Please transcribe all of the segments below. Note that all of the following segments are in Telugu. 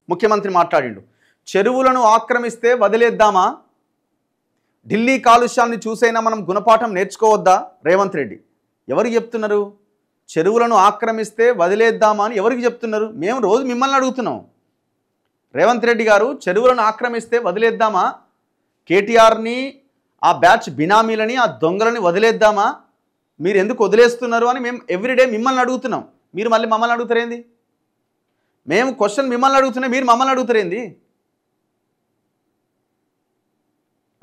ముఖ్యమంత్రి మాట్లాడిండు. చెరువులను ఆక్రమిస్తే వదిలేద్దామా, ఢిల్లీ కాలుష్యాన్ని చూసైనా మనం గుణపాఠం నేర్చుకోవద్దా? రేవంత్ రెడ్డి ఎవరికి చెప్తున్నారు? చెరువులను ఆక్రమిస్తే వదిలేద్దామా అని ఎవరికి చెప్తున్నారు? మేము రోజు మిమ్మల్ని అడుగుతున్నాం. రేవంత్ రెడ్డి గారు చెరువులను ఆక్రమిస్తే వదిలేద్దామా, కేటీఆర్ని ఆ బ్యాచ్ బినామీలని ఆ దొంగలని వదిలేద్దామా, మీరు ఎందుకు వదిలేస్తున్నారు అని మేము ఎవ్రీడే మిమ్మల్ని అడుగుతున్నాం. మీరు మళ్ళీ మమ్మల్ని అడుగుతారేంది? మేము క్వశ్చన్ మిమ్మల్ని అడుగుతున్నాం, మీరు మమ్మల్ని అడుగుతారేంది?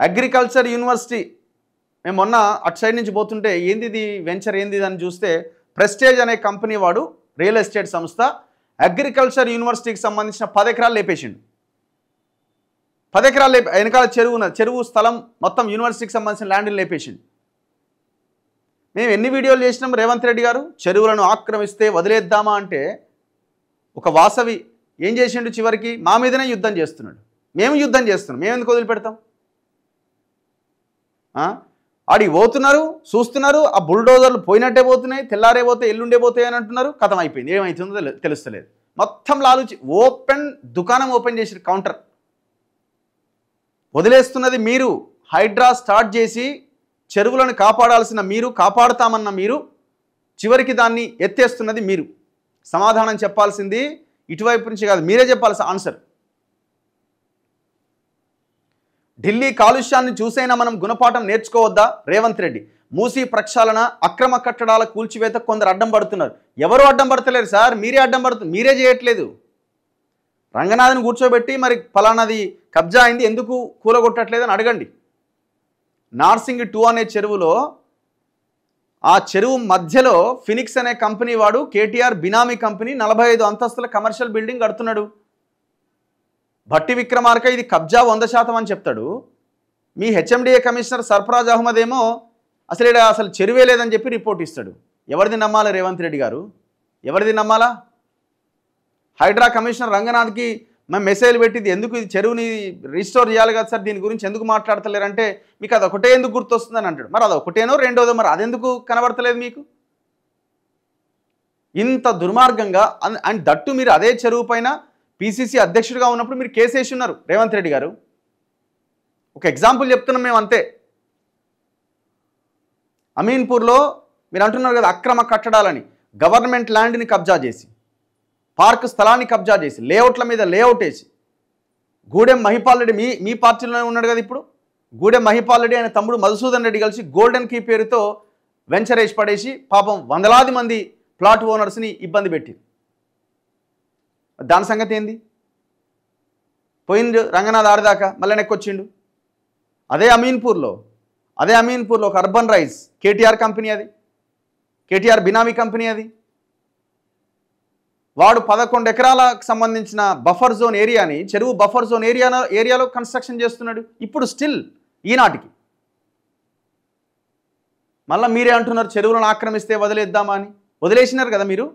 అగ్రికల్చర్ యూనివర్సిటీ మేము మొన్న అటు సైడ్ నుంచి పోతుంటే ఏంది ఇది వెంచర్ ఏంది అని చూస్తే ప్రెస్టేజ్ అనే కంపెనీ వాడు రియల్ ఎస్టేట్ సంస్థ అగ్రికల్చర్ యూనివర్సిటీకి సంబంధించిన 10 ఎకరాలు లేపేసిండు. 10 ఎకరాలు వెనకాల చెరువు స్థలం మొత్తం యూనివర్సిటీకి సంబంధించిన ల్యాండ్ని లేపేసిండు. మేము ఎన్ని వీడియోలు చేసినాం రేవంత్ రెడ్డి గారు? చెరువులను ఆక్రమిస్తే వదిలేద్దామా అంటే ఒక వాసవి ఏం చేసిండు? చివరికి మా మీదనే యుద్ధం చేస్తున్నాడు. మేము యుద్ధం చేస్తున్నాం, మేము ఎందుకు వదిలిపెడతాం? ఆడికి పోతున్నారు, చూస్తున్నారు, ఆ బుల్డోజర్లు పోయినట్టే పోతున్నాయి, తెల్లారే పోతే ఎల్లుండే పోతాయి అని అంటున్నారు. కథం అయిపోయింది, ఏమవుతుందో తెలుస్తలేదు. మొత్తం లాలుచి దుకాణం ఓపెన్ చేసి కౌంటర్ వదిలేస్తున్నది మీరు. హైడ్రా స్టార్ట్ చేసి చెరువులను కాపాడాల్సిన మీరు, కాపాడుతామన్న మీరు, చివరికి దాన్ని ఎత్తేస్తున్నది మీరు. సమాధానం చెప్పాల్సింది ఇటువైపు నుంచి కాదు, మీరే చెప్పాల్సిన ఆన్సర్. ఢిల్లీ కాలుష్యాన్ని చూసైనా మనం గుణపాఠం నేర్చుకోవద్దా? రేవంత్ రెడ్డి మూసీ ప్రక్షాళన, అక్రమ కట్టడాల కూల్చివేత కొందరు అడ్డం పడుతున్నారు. ఎవరు అడ్డం పడతలేరు సార్, మీరే అడ్డం పడుతున్నారు, మీరే చేయట్లేదు. రంగనాథ్ని కూర్చోబెట్టి మరి ఫలానాది కబ్జా అయింది ఎందుకు కూలగొట్టట్లేదని అడగండి. నార్సింగ్ 2 అనే చెరువులో ఆ చెరువు మధ్యలో ఫినిక్స్ అనే కంపెనీ వాడు కేటీఆర్ బినామీ కంపెనీ 45 అంతస్తుల కమర్షియల్ బిల్డింగ్ కడుతున్నాడు. భట్టి విక్రమార్క ఇది కబ్జా 100% అని చెప్తాడు. మీ హెచ్ఎండిఏ కమిషనర్ సర్ఫరాజ్ అహ్మద్ ఏమో అసలు చెరువే లేదని చెప్పి రిపోర్ట్ ఇస్తాడు. ఎవరిది నమ్మాలా రేవంత్ రెడ్డి గారు? ఎవరిది నమ్మాలా? హైడ్రా కమిషనర్ రంగనాథ్కి మేము మెసేజ్ పెట్టింది ఎందుకు ఇది చెరువుని రిస్టోర్ చేయాలి కదా సార్, దీని గురించి ఎందుకు మాట్లాడతలేరంటే మీకు అది ఒకటే ఎందుకు గుర్తొస్తుందని అంటాడు. మరి అది ఒకటేనో రెండోదో, మరి అదెందుకు కనబడతలేదు మీకు? ఇంత దుర్మార్గంగా అండ్ దట్టు మీరు అదే చెరువు పైన పిసిసి అధ్యక్షుడిగా ఉన్నప్పుడు మీరు కేసు వేసి ఉన్నారు రేవంత్ రెడ్డి గారు. ఒక ఎగ్జాంపుల్ చెప్తున్నాం మేము అంతే. అమీన్పూర్లో మీరు అంటున్నారు కదా అక్రమ కట్టడాలని, గవర్నమెంట్ ల్యాండ్ని కబ్జా చేసి, పార్క్ స్థలాన్ని కబ్జా చేసి, లేఅవుట్ల మీద లేఅవుట్ వేసి, గూడెం మహిపాల్ రెడ్డి మీ పార్టీలోనే ఉన్నాడు కదా ఇప్పుడు, గూడెం మహిపాల్ రెడ్డి ఆయన తమ్ముడు మధుసూదన్ రెడ్డి కలిసి గోల్డెన్ కీ పేరుతో వెంచర్ వేసి పడేసి పాపం వందలాది మంది ప్లాట్ ఓనర్స్ని ఇబ్బంది పెట్టి, దాని సంగతి ఏంది? పోయింది రంగనాథ్ ఆడిదాకా మళ్ళీ నెక్కొచ్చిండు. అదే అమీన్పూర్లో ఒక అర్బన్ రైజ్ కేటీఆర్ కంపెనీ, అది కేటీఆర్ బినామీ కంపెనీ. అది వాడు 11 ఎకరాలకు సంబంధించిన బఫర్ జోన్ ఏరియాని, చెరువు బఫర్ జోన్ ఏరియాలో కన్స్ట్రక్షన్ చేస్తున్నాడు. ఇప్పుడు స్టిల్ ఈనాటికి మళ్ళీ మీరే అంటున్నారు చెరువులను ఆక్రమిస్తే వదిలేద్దామా అని. వదిలేసినారు కదా మీరు.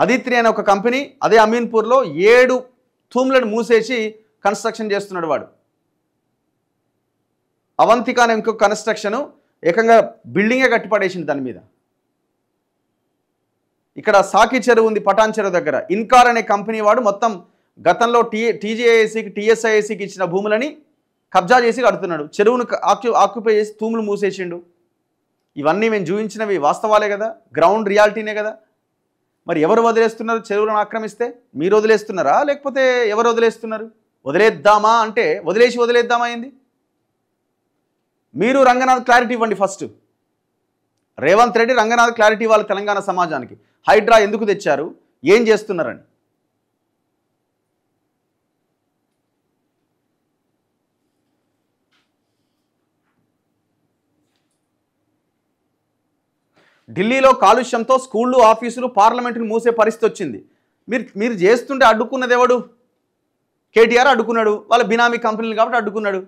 అదిత్రి అనే ఒక కంపెనీ అదే అమీన్పూర్లో 7 తూములను మూసేసి కన్స్ట్రక్షన్ చేస్తున్నాడు వాడు. అవంతిక అనే ఇంకొక కన్స్ట్రక్షను ఏకంగా బిల్డింగే కట్టిపడేసింది దాని మీద. ఇక్కడ సాకి చెరువు ఉంది పటాన్ చెరువు దగ్గర, ఇన్కార్ అనే కంపెనీ వాడు మొత్తం గతంలో టీజీఐఏసీకి టీఎస్ఐఏసీకి ఇచ్చిన భూములని కబ్జా చేసి కడుతున్నాడు. చెరువును ఆక్యుపై చేసి తూములు మూసేసిండు. ఇవన్నీ మేము చూపించినవి వాస్తవాలే కదా, గ్రౌండ్ రియాలిటీనే కదా. మరి ఎవరు వదిలేస్తున్నారు చెరువులను ఆక్రమిస్తే? మీరు వదిలేస్తున్నారా లేకపోతే ఎవరు వదిలేస్తున్నారు? వదిలేద్దామా అంటే వదిలేద్దామా అయింది. మీరు రంగనాథ్ క్లారిటీ ఇవ్వండి ఫస్ట్. రేవంత్ రెడ్డి రంగనాథ్ క్లారిటీ ఇవ్వాలి తెలంగాణ సమాజానికి. హైడ్రా ఎందుకు తెచ్చారు, ఏం చేస్తున్నారని. ఢిల్లీలో కాలుష్యంతో స్కూళ్ళు, ఆఫీసులు, పార్లమెంటును మూసే పరిస్థితి వచ్చింది. మీరు చేస్తుంటే అడ్డుకున్నది ఎవడు? కేటీఆర్ అడ్డుకున్నాడు, వాళ్ళ బినామీ కంపెనీలు కాబట్టి అడ్డుకున్నాడు.